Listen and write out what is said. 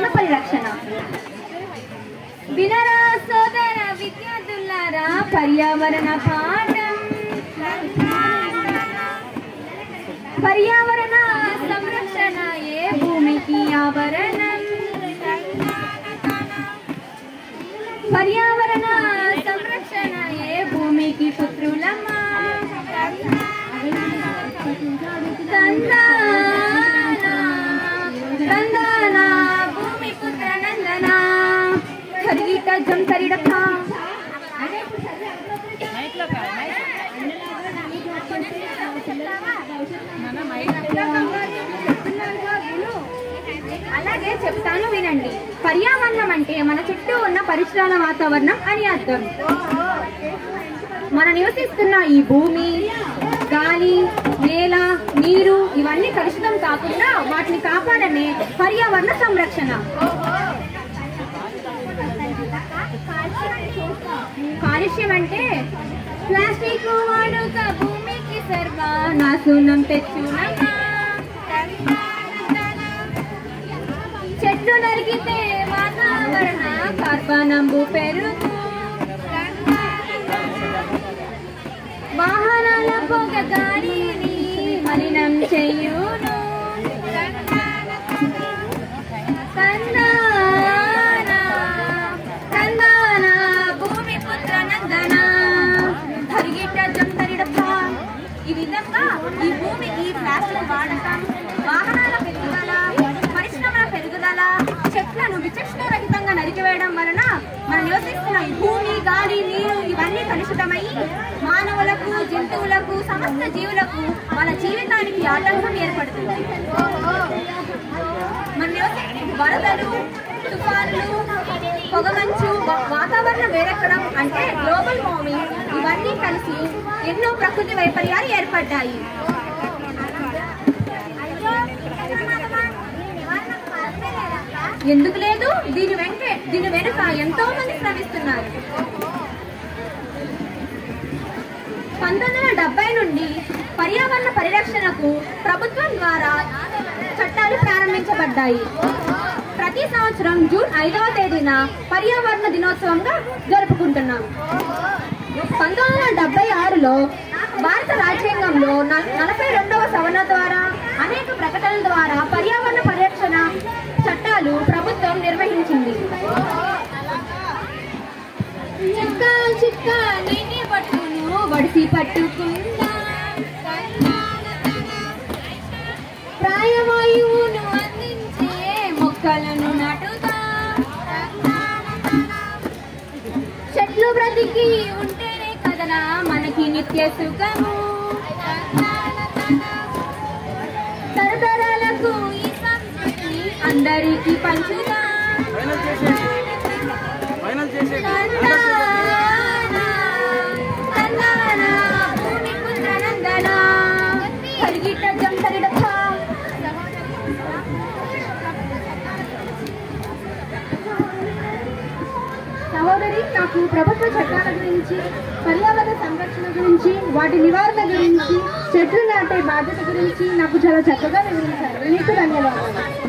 పర్యావరణ పరిరక్షణ. వినరా సోదర విద్యార్థులారా పర్యావరణ పాఠం. పర్యావరణ సంరక్షణ ఏ భూమికి ఆవరణం. పర్యావరణ సంరక్షణ ఏ భూమికి పుత్రులమ్మా. తందాన భూమి పుత్ర నందన ఖరీట జంతరిడక. అలాగే చెప్తాను వినండి. పర్యావరణం అంటే మన చుట్టూ ఉన్న పరిసరాల వాతావరణం అని అర్థం. మనం నివసిస్తున్న ఈ భూమి, గాలి, నేల, నీరు ఇవన్నీ కలుషితం కాకుండా వాటిని కాపాడమే పర్యావరణ సంరక్షణ. కాలుష్యం అంటే ప్లాస్టిక్ వాడుక భూమికి సర్వనాశనం తెచ్చునమ్మా. చెట్లు నరికితే వాతావరణ కార్బనంబు పెరుగు. వాహనాల పొగ గాలిని మలినం చేయును. తందాన భూమి పుత్ర నందన హరిగిట్ట జంతరిడప్ప. ఈ విధంగా ఈ భూమికి ప్లాస్టిక్ వాడకం, వాహనాల పెరుగుదల, పరిశ్రమల పెరుగుదల, చెట్లను విచక్షణరహితంగా నరికివేయడం వలన మనం నివసిస్తున్న ఈ భూమి, గాలి, నీరు ఇవన్నీ కలుషితమై మానవులకు, జంతువులకు, సమస్త జీవులకు మన జీవితానికి ఆటంకం ఏర్పడుతుంది. మన వరదలు, తుఫానులు, పొగమంచు, వాతావరణ వేడెక్కడం అంటే గ్లోబల్ వార్మింగ్ ఇవన్నీ కలిసి ఎన్నో ప్రకృతి వైపర్యాలు ఏర్పడ్డాయి. ఎందుకు లేదు? దీని వెనుక ఎంతో మంది శ్రమిస్తున్నారు. 1970 నుండి పర్యావరణ పరిరక్షణకు ప్రభుత్వం ద్వారా చట్టాలు ప్రారంభించబడ్డాయి. ప్రతి సంవత్సరం జూన్ 5వ తేదీన పర్యావరణ దినోత్సవంగా జరుపుకుంటున్నాం. 1976లో భారత రాజ్యాంగంలో 42వ సవరణ ద్వారా అనేక ప్రకటనల ద్వారా పర్యావరణ పరిరక్షణ చట్టాలు ప్రభుత్వం నిర్వహించింది. చిక్క చిక్క నీటి పట్టును వడిసి పట్టుకుందా, ప్రాయవాయువును అందించే మొక్కలను నాటుదా, చెట్లు బ్రతికి ఉంటేనే కదరా మనకి నిత్య సుఖము, తరతరాలకు ఈ సంస్కృతిని అందరికీ పంచుదా. సహోదరి, నాకు ప్రభుత్వ చట్టాల గురించి, పర్యావరణ సంరక్షణ గురించి, వాటి నివారణ గురించి, చెట్లు నాటే బాధ్యత గురించి నాకు చాలా చక్కగా వివరించారు. మీకు ధన్యవాదాలు.